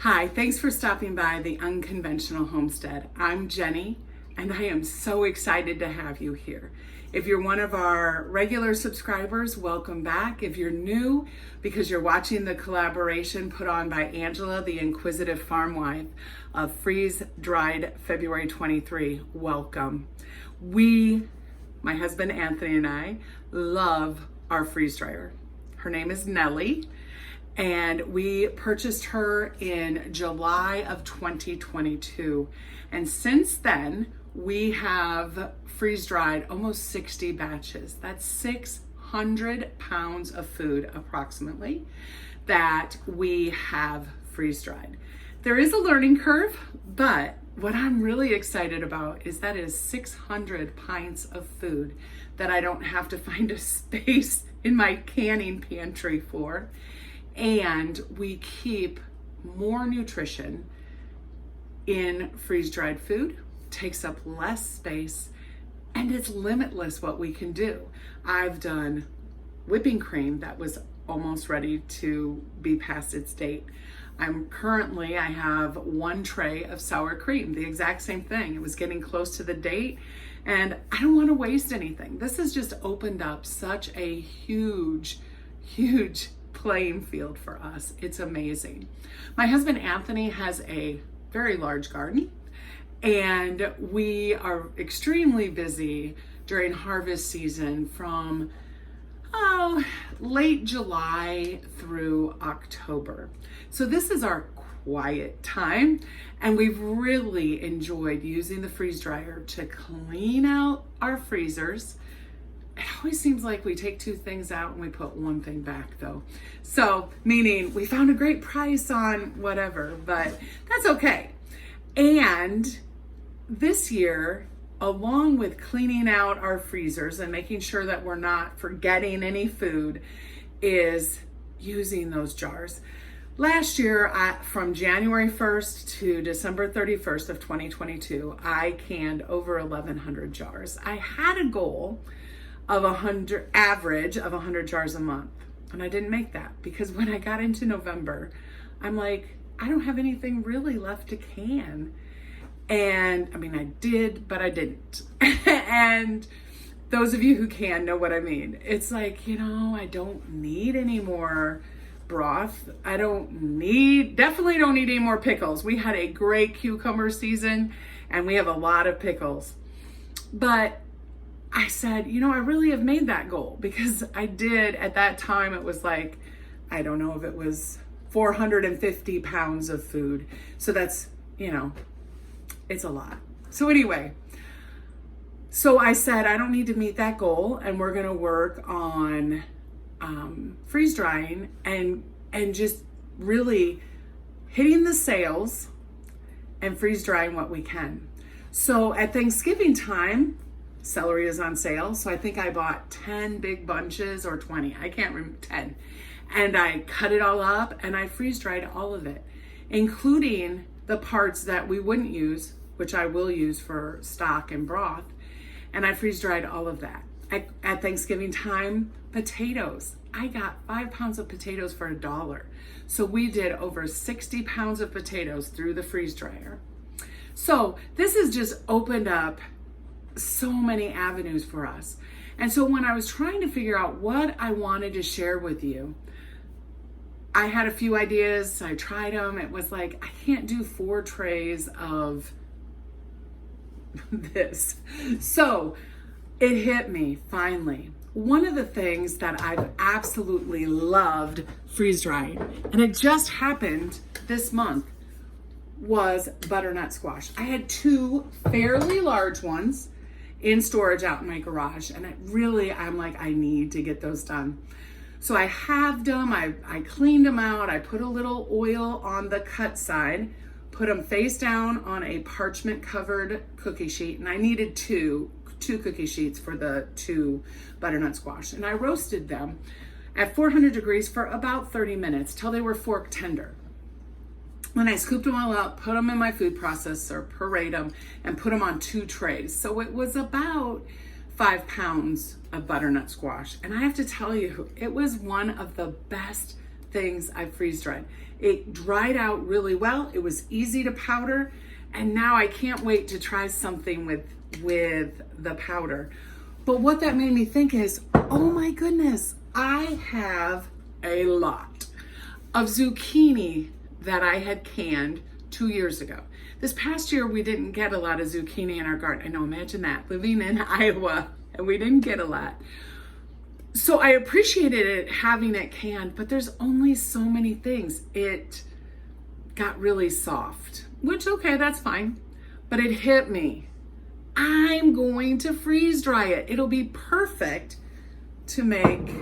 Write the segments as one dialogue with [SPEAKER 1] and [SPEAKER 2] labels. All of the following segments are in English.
[SPEAKER 1] Hi, thanks for stopping by the Unconventional Homestead. I'm Jenny, and I am so excited to have you here. If you're one of our regular subscribers, welcome back. If you're new, because you're watching the collaboration put on by Angela, the Inquisitive Farm Wife, of Freeze Dried February 23, welcome. My husband Anthony and I, love our freeze dryer. Her name is Nellie. And we purchased her in July of 2022. And since then, we have freeze dried almost 60 batches. That's 600 pounds of food approximately that we have freeze dried. There is a learning curve, but what I'm really excited about is that is 600 pints of food that I don't have to find a space in my canning pantry for. And we keep more nutrition in freeze-dried food, takes up less space, and it's limitless what we can do. I've done whipping cream that was almost ready to be past its date. I have one tray of sour cream, the exact same thing. It was getting close to the date, and I don't want to waste anything. This has just opened up such a huge playing field for us. It's amazing. My husband Anthony has a very large garden, and we are extremely busy during harvest season from late July through October. So this is our quiet time, and we've really enjoyed using the freeze dryer to clean out our freezers. It always seems like we take two things out and we put one thing back though. So, meaning we found a great price on whatever, but that's okay. And this year, along with cleaning out our freezers and making sure that we're not forgetting any food, is using those jars. Last year, from January 1st to December 31st of 2022, I canned over 1,100 jars. I had a goal of average of 100 jars a month. And I didn't make that because when I got into November, I'm like, I don't have anything really left to can. And I mean, I did, but I didn't. And those of you who can know what I mean. It's like, I don't need any more broth. Definitely don't need any more pickles. We had a great cucumber season and we have a lot of pickles. But I said, I really have made that goal because I did at that time. It was like, I don't know if it was 450 pounds of food. So that's, it's a lot. So anyway, so I said, I don't need to meet that goal, and we're going to work on freeze drying and just really hitting the sales and freeze drying what we can. So at Thanksgiving time, celery is on sale. So I think I bought 10 big bunches or 20. I can't remember, 10. And I cut it all up and I freeze dried all of it, including the parts that we wouldn't use, which I will use for stock and broth. And I freeze dried all of that. At Thanksgiving time, potatoes. I got 5 pounds of potatoes for $1. So we did over 60 pounds of potatoes through the freeze dryer. So this has just opened up so many avenues for us. And so when I was trying to figure out what I wanted to share with you, I had a few ideas. I tried them. It was like, I can't do 4 trays of this. So it hit me finally. One of the things that I've absolutely loved freeze drying, and it just happened this month, was butternut squash. I had 2 fairly large ones in storage out in my garage, and I'm like, I need to get those done. So I halved them, I cleaned them out, I put a little oil on the cut side, put them face down on a parchment covered cookie sheet, and I needed two cookie sheets for the 2 butternut squash, and I roasted them at 400 degrees for about 30 minutes till they were fork tender. When I scooped them all out, put them in my food processor, puree them, and put them on 2 trays. So it was about 5 pounds of butternut squash. And I have to tell you, it was one of the best things I freeze dried. It dried out really well. It was easy to powder. And now I can't wait to try something with the powder. But what that made me think is, oh my goodness, I have a lot of zucchini that I had canned 2 years ago. This past year, we didn't get a lot of zucchini in our garden. I know, imagine that, living in Iowa, and we didn't get a lot. So I appreciated it, having it canned, but there's only so many things. It got really soft, which, okay, that's fine. But it hit me. I'm going to freeze dry it. It'll be perfect to make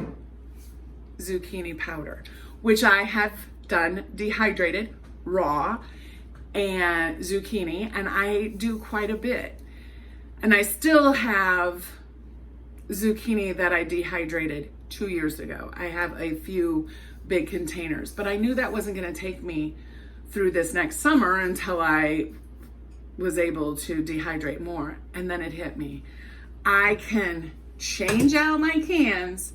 [SPEAKER 1] zucchini powder, which I have done dehydrated, raw, and zucchini, and I do quite a bit. And I still have zucchini that I dehydrated 2 years ago. I have a few big containers, but I knew that wasn't going to take me through this next summer until I was able to dehydrate more. And then it hit me. I can change out my cans,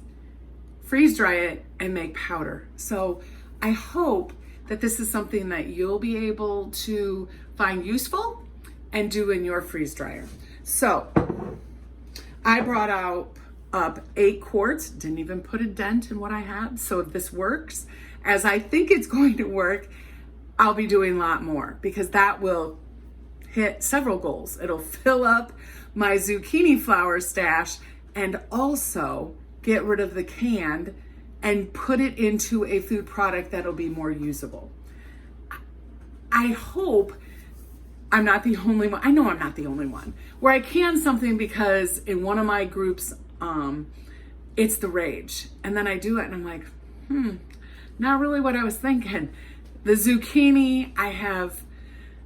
[SPEAKER 1] freeze dry it, and make powder. So I hope that this is something that you'll be able to find useful and do in your freeze dryer. So I brought up 8 quarts, didn't even put a dent in what I had. So if this works, as I think it's going to work, I'll be doing a lot more, because that will hit several goals. It'll fill up my zucchini flour stash and also get rid of the canned and put it into a food product that'll be more usable. I hope I'm not the only one. I know I'm not the only one where I can something because in one of my groups, it's the rage. And then I do it and I'm like, not really what I was thinking. The zucchini, I have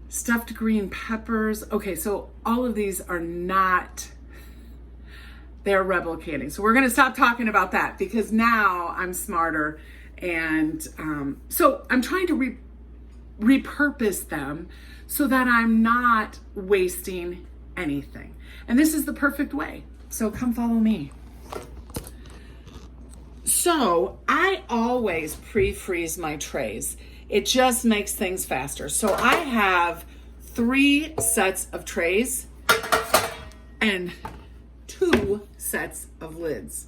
[SPEAKER 1] stuffed green peppers. Okay, so all of these are not, they're rebel canning. So we're gonna stop talking about that because now I'm smarter. And so I'm trying to repurpose them so that I'm not wasting anything. And this is the perfect way. So come follow me. So I always pre-freeze my trays. It just makes things faster. So I have 3 sets of trays and 2 sets of lids.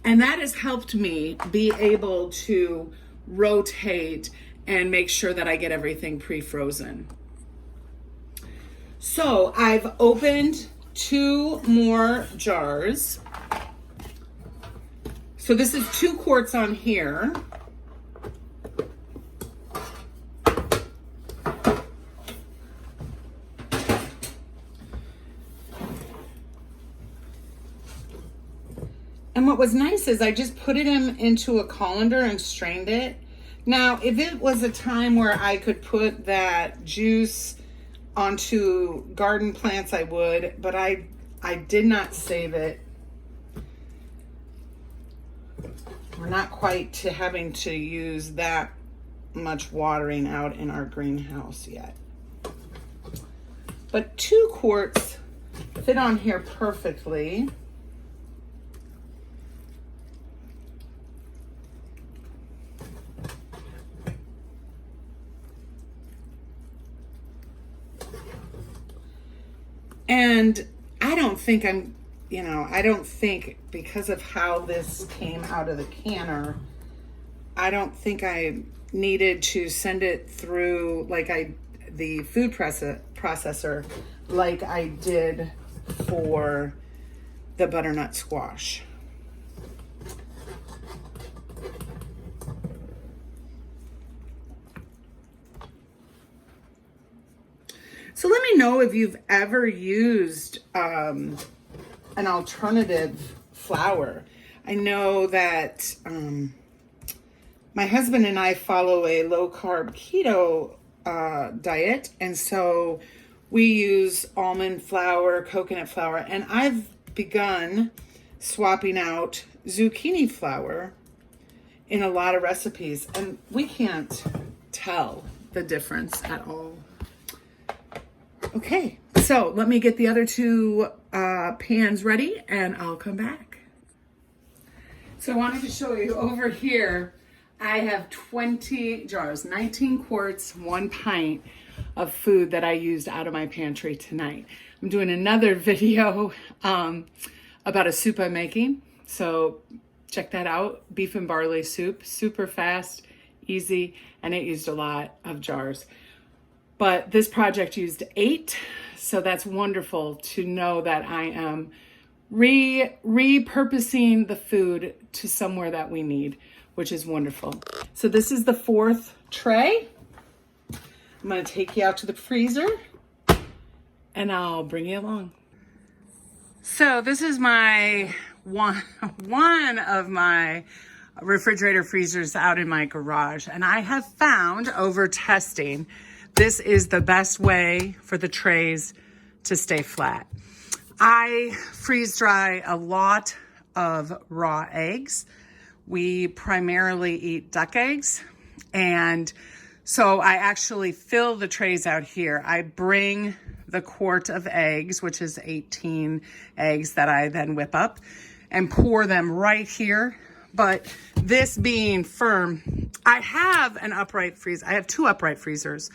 [SPEAKER 1] And that has helped me be able to rotate and make sure that I get everything pre-frozen. So I've opened 2 more jars. So this is 2 quarts on here. And what was nice is I just put it into a colander and strained it. Now, if it was a time where I could put that juice onto garden plants, I would, but I did not save it. We're not quite to having to use that much watering out in our greenhouse yet. But 2 quarts fit on here perfectly. And I don't think I don't think because of how this came out of the canner, I don't think I needed to send it through the food processor like I did for the butternut squash. So let me know if you've ever used an alternative flour. I know that my husband and I follow a low-carb keto diet, and so we use almond flour, coconut flour, and I've begun swapping out zucchini flour in a lot of recipes, and we can't tell the difference at all. Okay, so let me get the other 2 pans ready and I'll come back. So I wanted to show you over here, I have 20 jars, 19 quarts, 1 pint of food that I used out of my pantry tonight. I'm doing another video about a soup I'm making. So check that out. Beef and barley soup, super fast, easy, and it used a lot of jars. But this project used 8, so that's wonderful to know that I am repurposing the food to somewhere that we need, which is wonderful. So this is the 4th tray. I'm gonna take you out to the freezer and I'll bring you along. So this is my one of my refrigerator freezers out in my garage, and I have found over testing, this is the best way for the trays to stay flat. I freeze dry a lot of raw eggs. We primarily eat duck eggs, and so I actually fill the trays out here. I bring the quart of eggs, which is 18 eggs that I then whip up, and pour them right here. But this being firm, I have an upright freezer. I have 2 upright freezers.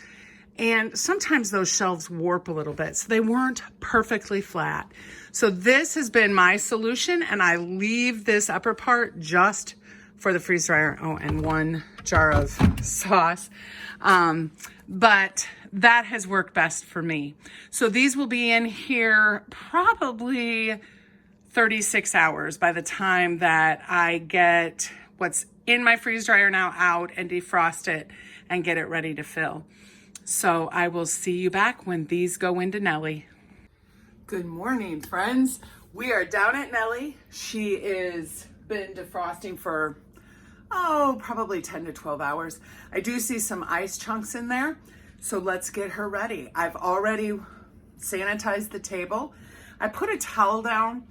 [SPEAKER 1] And sometimes those shelves warp a little bit, so they weren't perfectly flat. So this has been my solution, and I leave this upper part just for the freeze dryer. Oh, and 1 jar of sauce. But that has worked best for me. So these will be in here probably 36 hours by the time that I get what's in my freeze dryer now out and defrost it and get it ready to fill. So I will see you back when these go into Nellie. Good morning, friends. We are down at Nellie. She is been defrosting for, probably 10 to 12 hours. I do see some ice chunks in there, so let's get her ready. I've already sanitized the table. I put a towel down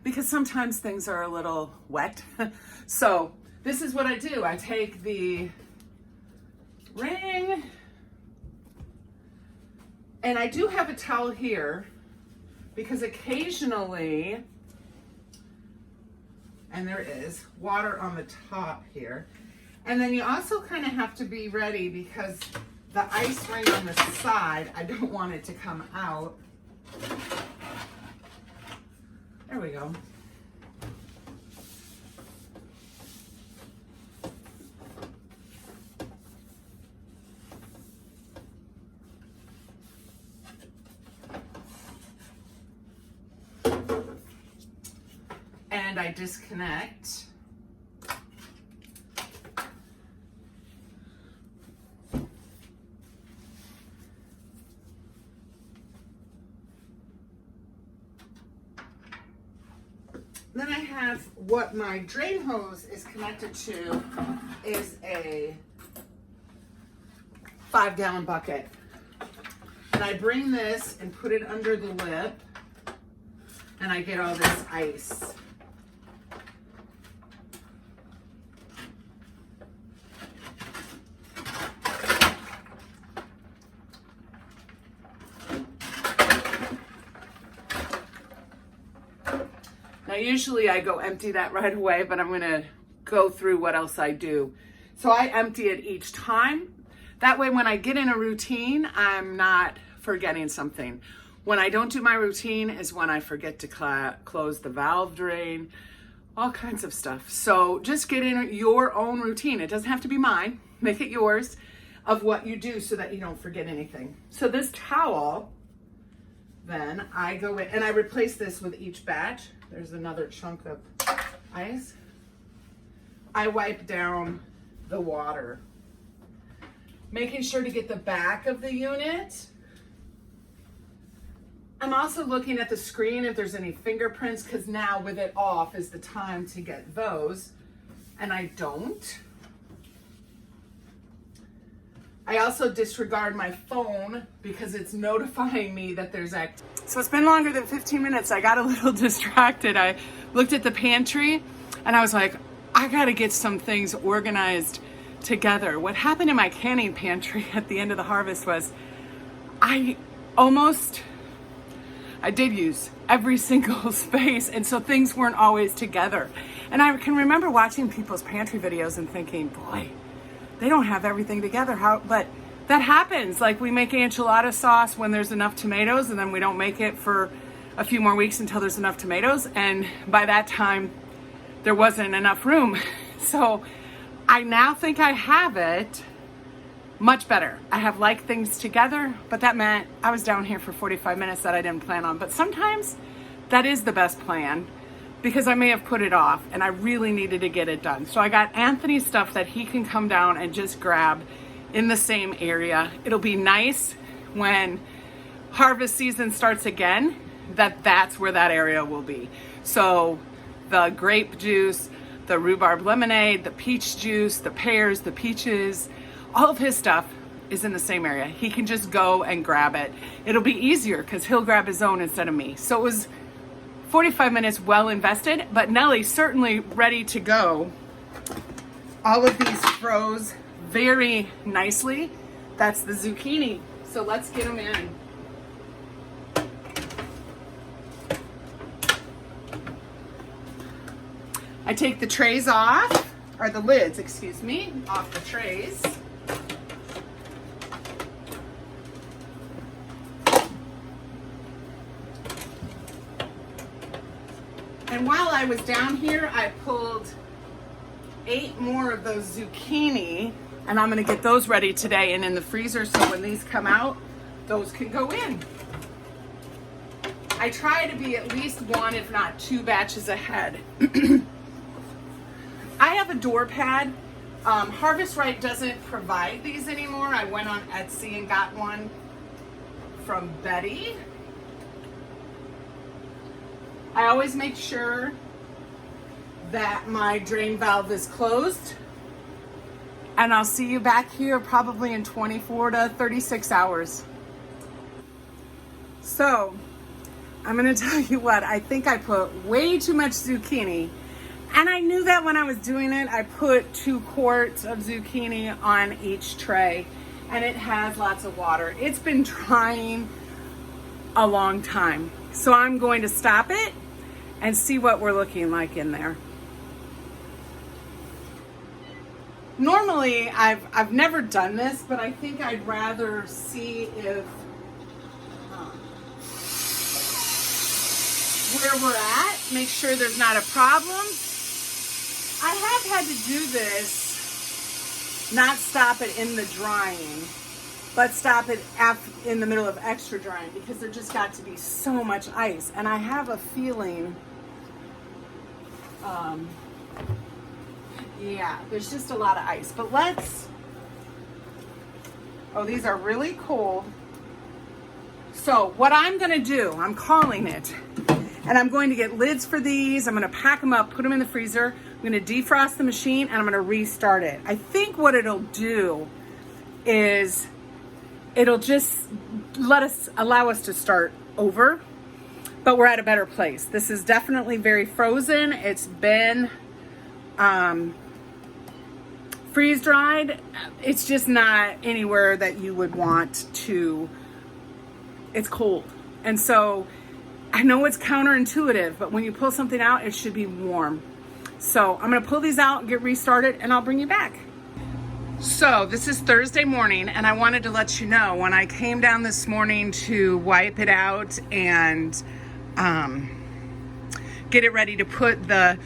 [SPEAKER 1] because sometimes things are a little wet. So this is what I do. I take the ring, and I do have a towel here because occasionally, and there is water on the top here. And then you also kind of have to be ready because the ice ring on the side, I don't want it to come out. There we go. And I disconnect. Then I have what my drain hose is connected to is a 5-gallon bucket. And I bring this and put it under the lip, and I get all this ice. Now usually I go empty that right away, but I'm gonna go through what else I do. So I empty it each time. That way when I get in a routine, I'm not forgetting something. When I don't do my routine is when I forget to close the valve drain, all kinds of stuff. So just get in your own routine. It doesn't have to be mine, make it yours, of what you do so that you don't forget anything. So this towel, then I go in and I replace this with each batch. There's another chunk of ice. I wipe down the water, making sure to get the back of the unit. I'm also looking at the screen if there's any fingerprints, because now with it off is the time to get those, and I don't. I also disregard my phone because it's notifying me that there's activity. So it's been longer than 15 minutes. I got a little distracted. I looked at the pantry and I was like, I gotta get some things organized together. What happened in my canning pantry at the end of the harvest was I did use every single space, and so things weren't always together. And I can remember watching people's pantry videos and thinking, boy, they don't have everything together. But that happens. Like, we make enchilada sauce when there's enough tomatoes, and then we don't make it for a few more weeks until there's enough tomatoes. And by that time, there wasn't enough room. So I now think I have it much better. I have like things together, but that meant I was down here for 45 minutes that I didn't plan on. But sometimes that is the best plan, because I may have put it off and I really needed to get it done. So I got Anthony stuff that he can come down and just grab in the same area. It'll be nice when harvest season starts again, that's where that area will be. So the grape juice, the rhubarb lemonade, the peach juice, the pears, the peaches, all of his stuff is in the same area. He can just go and grab it. It'll be easier because he'll grab his own instead of me. So it was 45 minutes well invested, but Nellie's certainly ready to go. All of these froze very nicely. That's the zucchini. So let's get them in. I take the trays off, or the lids, excuse me, off the trays. And while I was down here, I pulled 8 more of those zucchini, and I'm gonna get those ready today and in the freezer, so when these come out, those can go in. I try to be at least 1, if not 2 batches ahead. I have a door pad. Harvest Right doesn't provide these anymore. I went on Etsy and got one from Betty. I always make sure that my drain valve is closed, and I'll see you back here probably in 24 to 36 hours. So I'm gonna tell you what, I think I put way too much zucchini, and I knew that when I was doing it. I put 2 quarts of zucchini on each tray, and it has lots of water. It's been drying a long time. So I'm going to stop it and see what we're looking like in there. Normally, I've never done this, but I think I'd rather see if where we're at, make sure there's not a problem. I have had to do this, not stop it in the drying, but stop it in the middle of extra drying, because there just got to be so much ice. And I have a feeling, yeah, there's just a lot of ice. But oh, these are really cold. So what I'm gonna do, I'm calling it, and I'm going to get lids for these. I'm gonna pack them up, put them in the freezer. I'm gonna defrost the machine, and I'm gonna restart it. I think what it'll do is it'll just allow us to start over, but we're at a better place. This is definitely very frozen. It's been freeze dried. It's just not anywhere that you would want to. It's cold. And so I know it's counterintuitive, but when you pull something out, it should be warm. So I'm gonna pull these out, get restarted, and I'll bring you back. So this is Thursday morning, and I wanted to let you know, when I came down this morning to wipe it out and get it ready to put the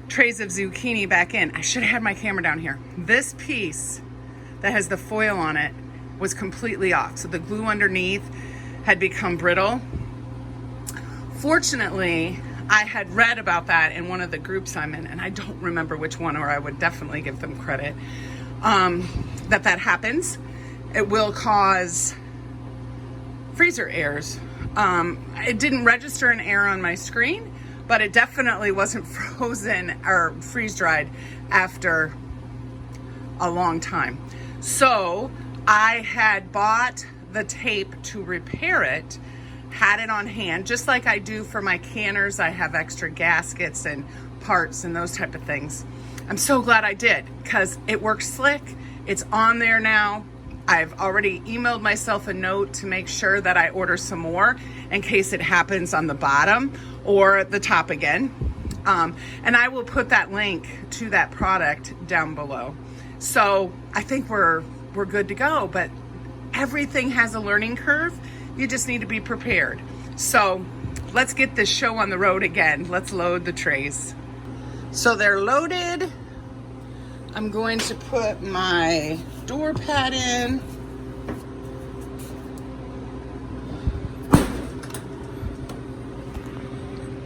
[SPEAKER 1] trays of zucchini back in, I should have had my camera down here. This piece that has the foil on it was completely off. So the glue underneath had become brittle. Fortunately, I had read about that in one of the groups I'm in, and I don't remember which one, or I would definitely give them credit, that happens. It will cause freezer errors. It didn't register an error on my screen, but it definitely wasn't frozen or freeze dried after a long time. So I had bought the tape to repair it, had it on hand, just like I do for my canners. I have extra gaskets and parts and those type of things. I'm so glad I did, because it works slick. It's on there now. I've already emailed myself a note to make sure that I order some more in case it happens on the bottom or the top again. And I will put that link to that product down below. So I think we're good to go, but everything has a learning curve. You just need to be prepared. So let's get this show on the road again. Let's load the trays. So they're loaded. I'm going to put my door pad in.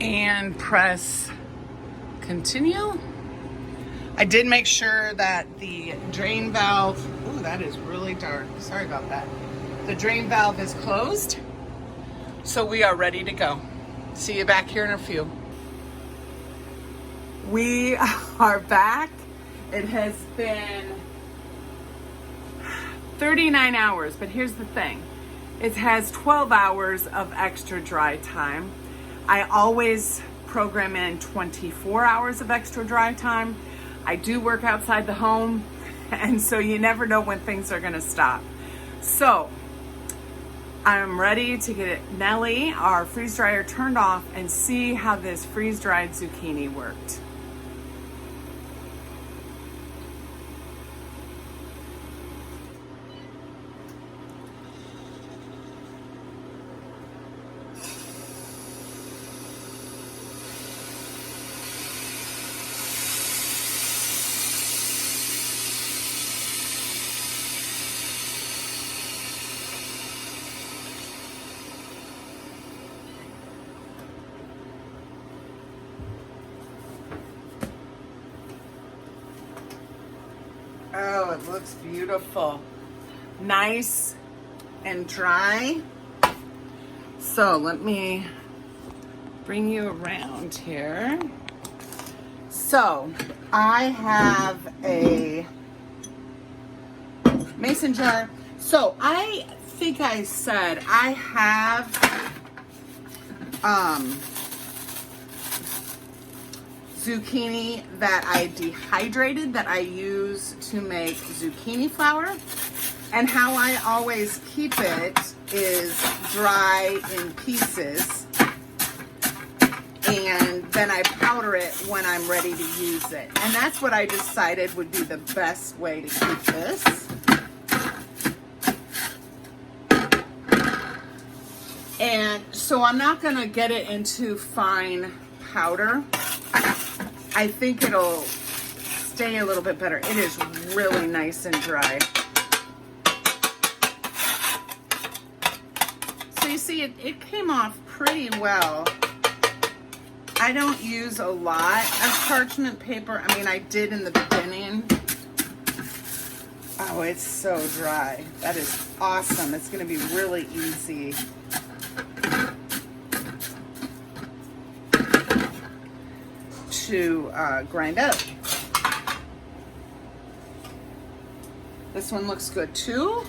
[SPEAKER 1] And press continue. I did make sure that the drain valve, ooh, that is really dark. Sorry about that. The drain valve is closed. So we are ready to go. See you back here in a few. We are back. It has been 39 hours, but here's the thing. It has 12 hours of extra dry time. I always program in 24 hours of extra dry time. I do work outside the home, and so you never know when things are gonna stop. So I'm ready to get Nellie, our freeze dryer, turned off and see how this freeze-dried zucchini worked. Oh, it looks beautiful. Nice and dry. So let me bring you around here. So I have a mason jar. So I think I said I have zucchini that I dehydrated that I use to make zucchini flour. And how I always keep it is dry in pieces. And then I powder it when I'm ready to use it. And that's what I decided would be the best way to keep this. And so I'm not gonna get it into fine powder. I think it'll stay a little bit better. It is really nice and dry. So you see, it came off pretty well. I don't use a lot of parchment paper. I mean, I did in the beginning. Oh, it's so dry. That is awesome. It's gonna be really easy. To grind up. This one looks good too.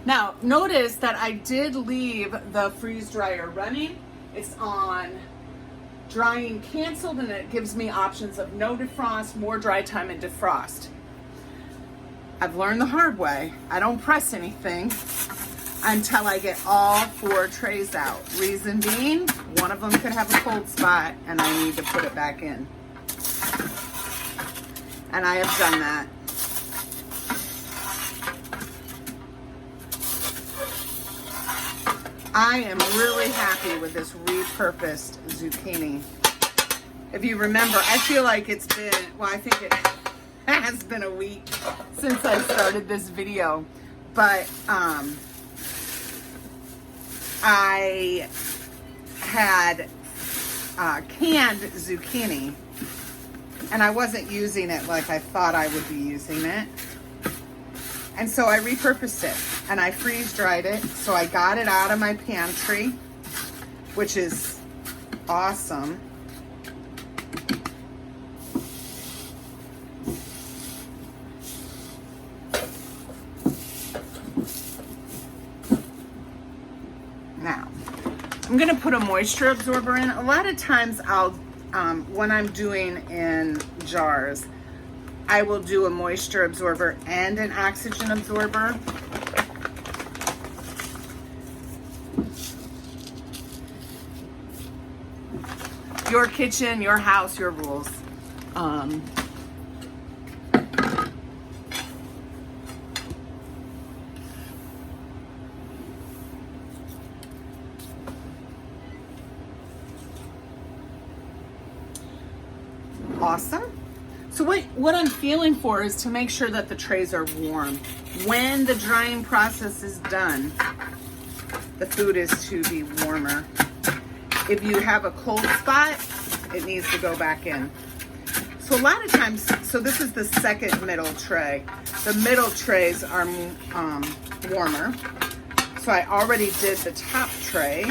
[SPEAKER 1] Now notice that I did leave the freeze dryer running. It's on drying canceled, and it gives me options of no defrost, more dry time, and defrost. I've learned the hard way. I don't press anything until I get all 4 trays out. Reason being, one of them could have a cold spot and I need to put it back in. And I have done that. I am really happy with this repurposed zucchini. If you remember, I feel like it's been, well, I think it has been a week since I started this video, but I had canned zucchini, and I wasn't using it like I thought I would be using it. And so I repurposed it, and I freeze dried it. So I got it out of my pantry, which is awesome. Now, I'm gonna put a moisture absorber in. A lot of times I'll, when I'm doing in jars, I will do a moisture absorber and an oxygen absorber. Your kitchen, your house, your rules. Awesome. So what I'm feeling for is to make sure that the trays are warm. When the drying process is done, the food is to be warmer. If you have a cold spot, it needs to go back in. So a lot of times, so this is the second middle tray. The middle trays are warmer. So I already did the top tray.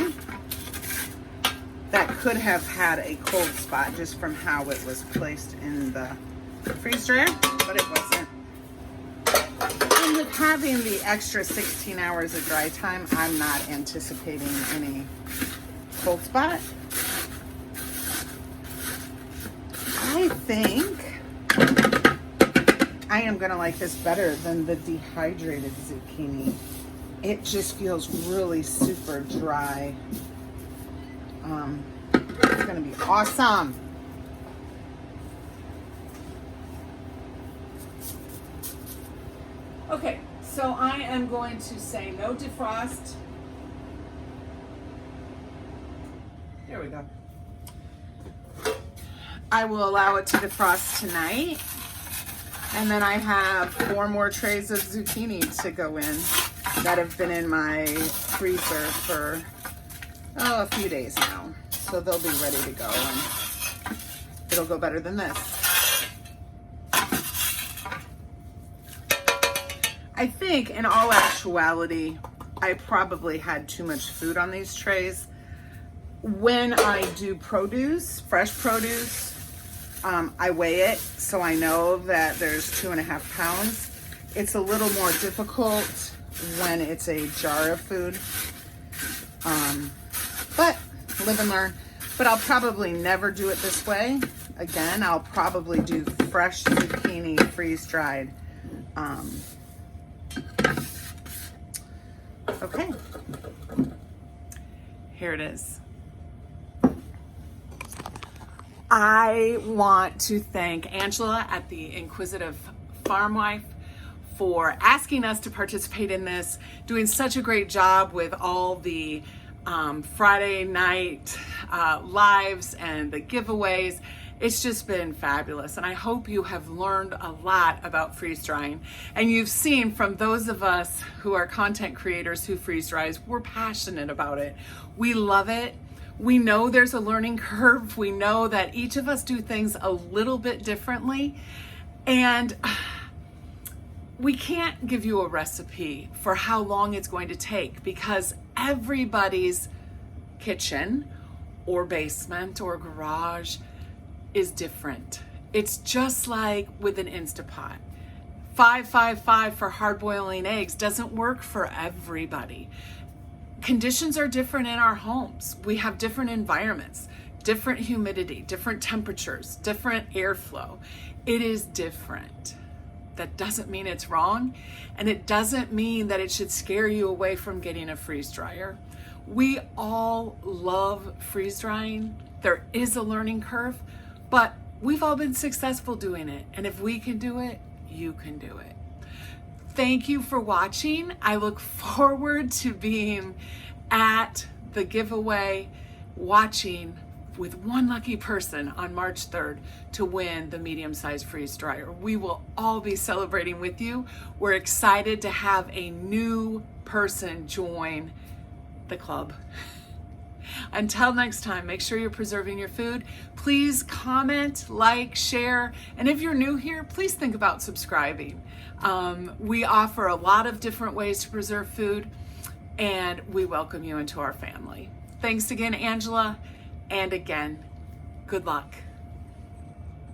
[SPEAKER 1] That could have had a cold spot just from how it was placed in the freeze dryer, but it wasn't. And with having the extra 16 hours of dry time, I'm not anticipating any cold spot. I think I am gonna like this better than the dehydrated zucchini. It just feels really super dry. It's gonna be awesome. Okay, so I am going to say no defrost. There we go. I will allow it to defrost tonight. And then I have 4 more trays of zucchini to go in that have been in my freezer for a few days now. So they'll be ready to go, and it'll go better than this. I think in all actuality, I probably had too much food on these trays. When I do produce, fresh produce, I weigh it so I know that there's 2.5 pounds. It's a little more difficult when it's a jar of food. But live and learn. But I'll probably never do it this way. Again, I'll probably do fresh zucchini freeze dried. Okay. Here it is. I want to thank Angela at the Inquisitive Farm Wife for asking us to participate in this, doing such a great job with all the Friday night lives and the giveaways. It's just been fabulous, and I hope you have learned a lot about freeze drying. And you've seen from those of us who are content creators who freeze dries, we're passionate about it. We love it. We know there's a learning curve. We know that each of us do things a little bit differently, and we can't give you a recipe for how long it's going to take, because everybody's kitchen or basement or garage is different. It's just like with an Instapot. 555 for hard boiling eggs doesn't work for everybody. Conditions are different in our homes. We have different environments, different humidity, different temperatures, different airflow. It is different. That doesn't mean it's wrong, and it doesn't mean that it should scare you away from getting a freeze dryer. We all love freeze drying. There is a learning curve, but we've all been successful doing it. And if we can do it, you can do it. Thank you for watching. I look forward to being at the giveaway, watching with one lucky person on March 3rd to win the medium-sized freeze dryer. We will all be celebrating with you. We're excited to have a new person join the club. Until next time, make sure you're preserving your food. Please comment, like, share, and if you're new here, please think about subscribing. We offer a lot of different ways to preserve food, and we welcome you into our family. Thanks again, Angela, and again, good luck.